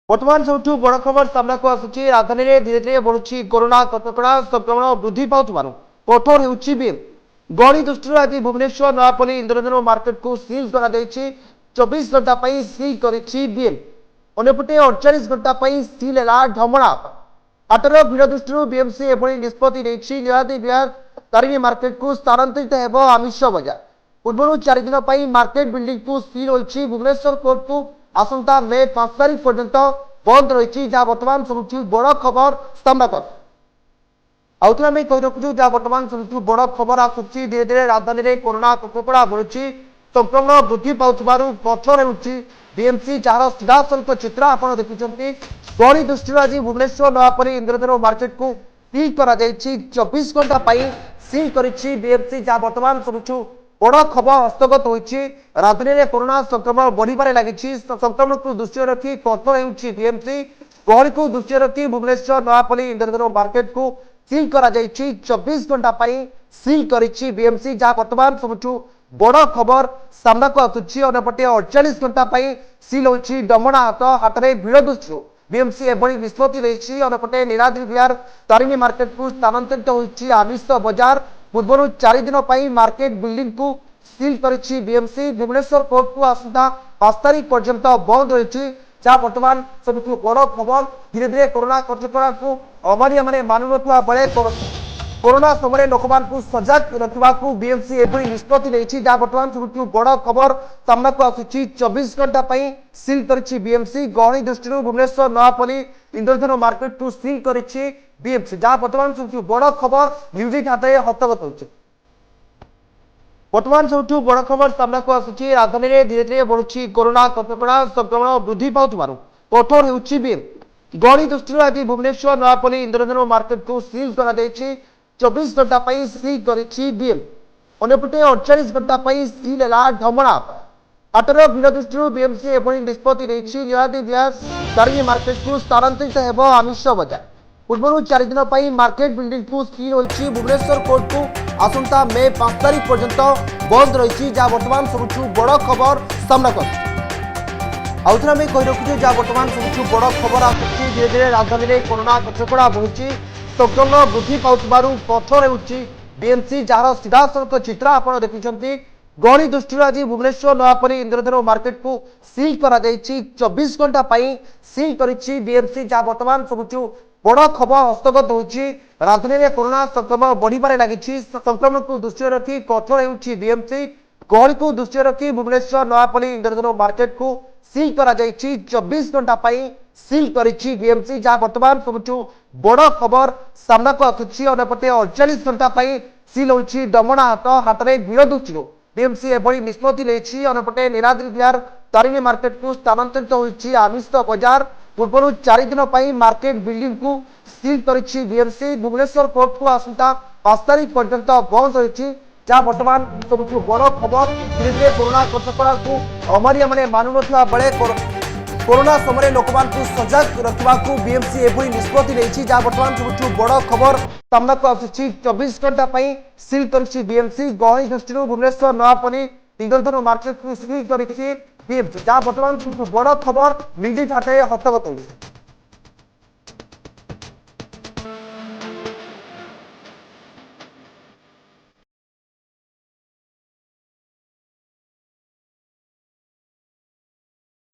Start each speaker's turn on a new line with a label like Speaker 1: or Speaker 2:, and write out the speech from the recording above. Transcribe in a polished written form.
Speaker 1: बर्तमान सब बड़ खबर सामना को आसूची राजधानी में धीरे धीरे बढ़ुची कोरोना कटकड़ा संक्रमण वृद्धि पाउथबारु कठोर हेउची बिल गणी दृष्टि आज भुवनेश्वर नयापल्ली इंद्रधनु मार्केट को सील करा 24 घंटा सील करिछि बिल अन्यपटे 48 घंटा सील है ढमणा हाटर भिड़ दृष्टि बीएमसी एभली निष्पत्ति निहाती बिहार तारिणी मार्केट को स्थानांतरित हेब आमिष बजार पूर्व 4 दिन मार्केट बिल्डिंग को सील होइछि भुवनेश्वर कोर्ट को आसंता मे 5 तारीख पर्यंत बंद रही जहाँ बर्तमान सब बड़ खबर संवाद आउे आम कही रखु जहाँ बर्तमान सब बड़ खबर आसूची धीरे धीरे राजधानी में कोरोना कटकड़ा बढ़ुची संक्रमण वृद्धि पाउथबारु पथर हेउची बीएमसी जहाँ सीधासलख चित्र आप देखुं गणी दृष्टि आज भुवनेश्वर नयापल्ली इंद्रधनु मार्केट को सील कर 24 घंटा सील करिछि बीएमसी जहाँ बर्तमान सब बड़ खबर हस्तगत होती राजधानी में कोरोना संक्रमण बढ़िबार लगी संक्रमण को दृष्टि रखी कठोर होउछि बीएमसी गहली को दृष्टि रखी भुवनेश्वर नयापल्ली इंद्रधनु मार्केट को सील कर 24 घंटा सील करिछि बीएमसी जहाँ बर्तमान सब बड़ खबर सामना को आसूची अन्यपटे 48 घंटा सील होइछि डमणा हाटरे भिड़ दृष्टि बीएमसी एभली निष्पत्ति रही अन्यपटे नीलाद्री विहार तारिणी मार्केट को स्थानांतरित होइछि आमिष बजार पूर्व 4 दिन मार्केट बिल्डिंग को सील करिछि बीएमसी भुवनेश्वर कोर्ट को आसंता 5 तारीख पर्यंत बंद रही जहाँ बर्तमान सब बड़ खबर धीरे धीरे कोरोना कटकड़ा को अमानिया माने मानु नथिबा बेले कोरोना समय लोक सजग रखा बीएमसी एभली निष्पत्ति नहीं जहाँ बर्तमान सब बड़ खबर सामना को आसूची 24 घंटा सील करिछि बीएमसी गहली दृष्टि भुवनेश्वर नयापल्ली इंद्रधनु मार्केट को सील करिछि बीएमसी जहाँ बर्तमान सब बड़ खबर म्यूजिक हाथ हस्तगत होछि बर्तमान सब बड़ खबर सामना को आसूची राजधानी में धीरे धीरे बढ़ुची कोरोना कटकड़ा संक्रमण वृद्धि पाउथबारु कठोर हेउछि बिल गणी दृष्टि आज भुवनेश्वर नयापल्ली इंद्रधनु मार्केट को सील कर 24 घंटा सील करिछि बिल अन्यपटे 48 घंटा सील है ढमणा हाटर भिड़ दृष्टि बीएमसी एभली निष्पत्ति निहाती बिहार तारिणी मार्केट को स्थानांतरित हेब आमिष बजार पूर्व 4 दिन मार्केट बिल्डिंग को सील होइछि भुवनेश्वर कोर्ट को आसंता मे 5 तारीख पर्यंत बंद रही जहाँ बर्तमान सब बड़ खबर सामना को आउे आम कही रखु जहाँ बर्तमान सब बड़ खबर आसूची धीरे धीरे राजधानी में कोरोना कटकड़ा बढ़ुची संक्रमण वृद्धि पाउथबारु पथर हेउची बीएमसी जहाँ सीधासलख चित्र आप देखुं गहली दृष्टि आज भुवनेश्वर नयापल्ली इंद्रधनु मार्केट को सील कर 24 घंटा सील करिछि बीएमसी जहाँ बर्तमान सब बड़ खबर हस्तगत होती राजधानी में कोरोना संक्रमण बढ़िबार लगी संक्रमण को दृष्टि रखी कठोर हेउछि बीएमसी गहली को दृष्टि रखी भुवनेश्वर नयापल्ली इंद्रधनु मार्केट को सील कर 24 घंटा सील करिछि बीएमसी जहाँ बर्तमान सब बड़ खबर सामना को आसूची अन्यपटे 48 घंटा सील होइछि डमणा हाटरे भिड़ दृष्टि बीएमसी एभली निष्पत्ति नहीं अन्यपटे नीलाद्री विहार तारिणी मार्केट को स्थानांतरित होइछि आमिष बजार पूर्व 4 दिन मार्केट बिल्डिंग को सील करिछि बीएमसी भुवनेश्वर कोर्ट को आसंता 5 तारीख पर्यंत बंद रही जहाँ बर्तमान सब बड़ खबर धीरे धीरे कोरोना कटकड़ा को अमानिया माने मानु नथिबा बेले कोरोना समय लोक सजग रखा बीएमसी एभली निष्पत्ति नहीं जहाँ बर्तमान सब बड़ खबर सामना को आसूची 24 घंटा सील करिछि बीएमसी गहली दृष्टि भुवनेश्वर नयापल्ली इंद्रधनु मार्केट को सील करिछि बीएमसी जहाँ बर्तमान सब बड़ खबर म्यूजिक हाथ हस्तगत होइछि।